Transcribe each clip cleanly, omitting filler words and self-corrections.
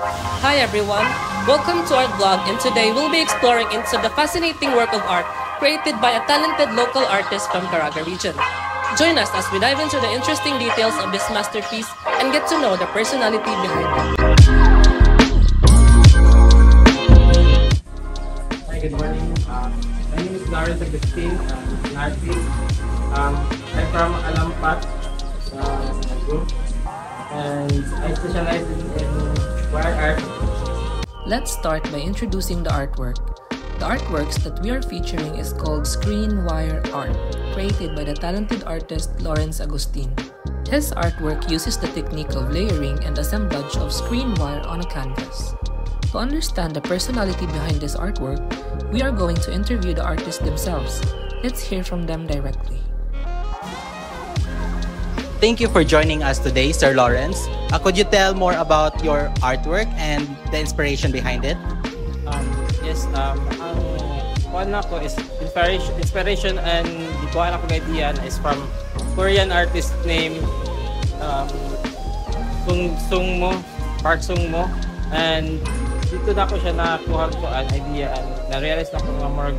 Hi everyone, welcome to our vlog, and today we'll be exploring into the fascinating work of art created by a talented local artist from Caraga region. Join us as we dive into the interesting details of this masterpiece and get to know the personality behind it. Hi, good morning. My name is Lawrence Agustin. I'm an artist. I'm from Alampat group, and I specialize in wire art. Let's start by introducing the artwork. The artworks that we are featuring is called Screen Wire Art, created by the talented artist Lawrence Agustin. His artwork uses the technique of layering and assemblage of screen wire on a canvas. To understand the personality behind this artwork, we are going to interview the artists themselves. Let's hear from them directly. Thank you for joining us today, Sir Lawrence. Could you tell more about your artwork and the inspiration behind it? Yes, ang kuha na ko is inspiration and di ko alam kung idea is from Korean artist named Park Sung Mo, and dito na ko siya nakuha ko an idea and na-realize na ko nga more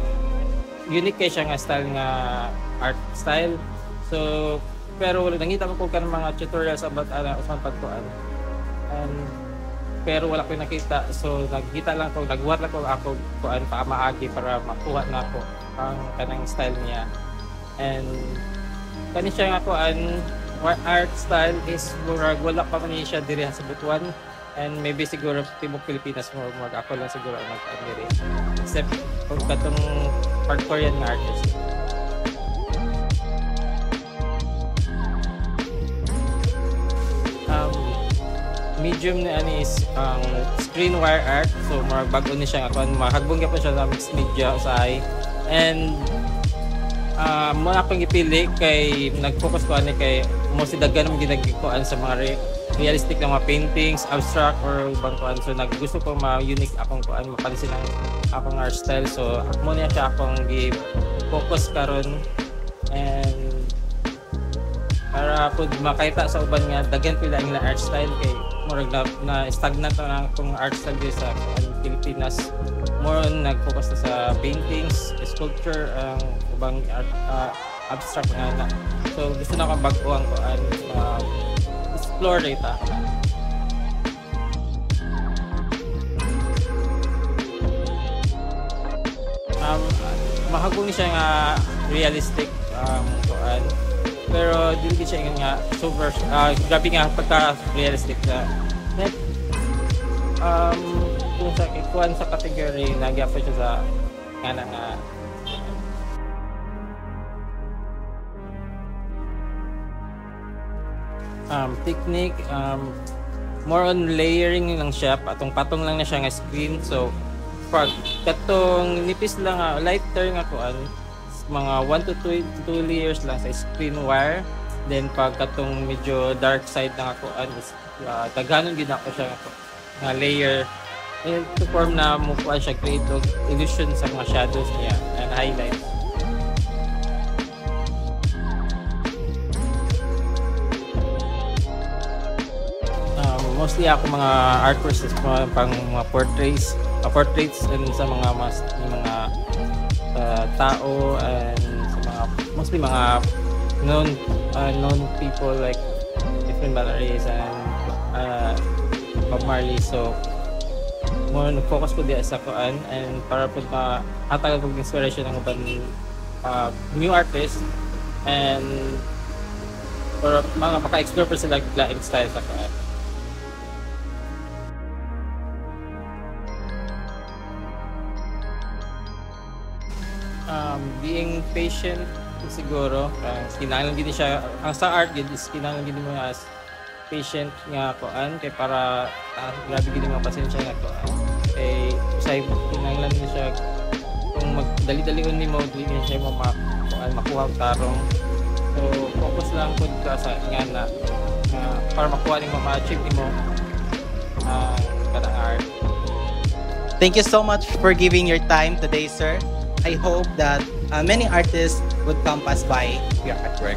unique kay siya nga style nga art style. So pero nangita ko kan mga tutorials about usman pagkuan, pero wala ko nakita, so nagkita lang ko, nagbuhat lang ko ako kuan pa maagi para makuha na ko ang kanang style niya. And kani siya nga kuan art style is murag wala pa man siya diri sa Butuan, and maybe siguro tibok Pilipinas mo ako lang siguro nag-diri except kung katong part Korean nga artist. Medium na ani is screen wire art, so marag bago ni siya ako mahagbong gyapon siya sa mixed media usahay. And mo akong ipili kay nag-focus ko ani kay mo si daghan mo ginagikuan sa mga realistic na mga paintings, abstract or ubang kuan, so gusto ko ma-unique akong kuan mapansin ang akong art style, so mo niya siya akong gi-focus karon. And para pud makita sa uban nga daghan pila ang art style kay murag na stagnant na akong art style sa Pilipinas. More on nag-focus na sa paintings, sculpture, ang ubang art, abstract nga na. So gusto na akong bago ang explore data. Mahagong siya nga realistic kuan, pero dili siya nga super grabe nga pagka-realistic na. Kung sa ikuan sa category nagyapon siya sa kana nga technique, more on layering lang siya, patong-patong lang na siya nga screen. So pag katong nipis lang lighter nga kuan mga 1 to 2 layers lang sa screen wire, then pag katong medyo dark side na ako daghanon gid ako siya nga layer to form na mo kuan siya create og illusion sa mga shadows niya and highlights. Mostly ako mga artworks is pang mga portraits and sa mga tao, and sa mga mostly mga known people like different Malaris and Bob Marley. So more focus ko diya sa kuan and para pud mahatag og inspiration ng uban new artists and para mga maka-explore pa sila laing style sa kuan. Being patient siguro, kinahanglan gid siya ang sa art gid is kinahanglan gid mo as patient nga kuan kay para grabe gid mga pasensya nga kuan kay say kinahanglan ni siya kung magdali-dalion nimo dili siya makuha ang tarong. So focus lang pud ka sa nga para makuha nimo ma-achieve nimo kanang art. Thank you so much for giving your time today, sir. I hope that many artists would come pass by your artwork.